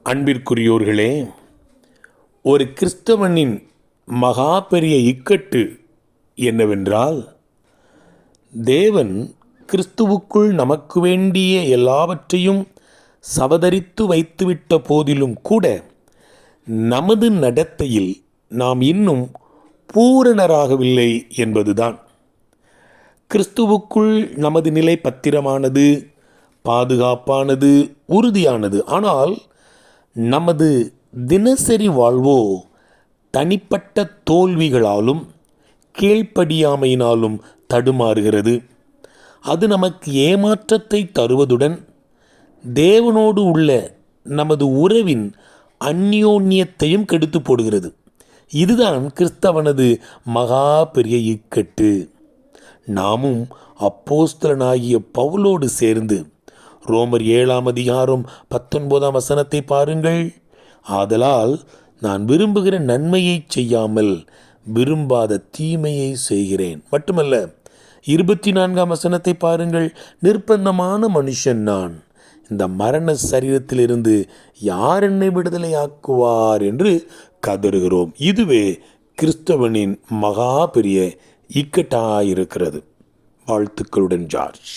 அன்பிற்குரியோர்களே, ஒரு கிறிஸ்தவனின் மகா பெரிய இக்கட்டு என்னவென்றால், தேவன் கிறிஸ்துவுக்குள் நமக்கு வேண்டிய எல்லாவற்றையும் சவதரித்து வைத்துவிட்ட போதிலும் கூட நமது நடத்தையில் நாம் இன்னும் பூரணராகவில்லை என்பதுதான். கிறிஸ்துவுக்குள் நமது நிலை பத்திரமானது, பாதுகாப்பானது, உறுதியானது. ஆனால் நமது தினசரி வாழ்வோ தனிப்பட்ட தோல்விகளாலும் கீழ்ப்படியாமையினாலும் தடுமாறுகிறது. அது நமக்கு ஏமாற்றத்தை தருவதுடன் தேவனோடு உள்ள நமது உறவின் அந்யோன்யத்தையும் கெடுத்து போடுகிறது. இதுதான் கிறிஸ்தவனது மகா பெரிய இக்கட்டு. நாமும் அப்போஸ்தலனாகிய பவுலோடு சேர்ந்து ரோமர் 7:19 பாருங்கள். ஆதலால் நான் விரும்புகிற நன்மையை செய்யாமல் விரும்பாத தீமையை செய்கிறேன். மட்டுமல்ல, 24 பாருங்கள். நிர்பந்தமான மனுஷன் நான், இந்த மரண சரீரத்திலிருந்து யார் என்னை விடுதலையாக்குவார் என்று கதறுகிறோம். இதுவே கிறிஸ்தவனின் மகா பெரிய இக்கட்டாயிருக்கிறது. வாழ்த்துக்களுடன் ஜார்ஜ்.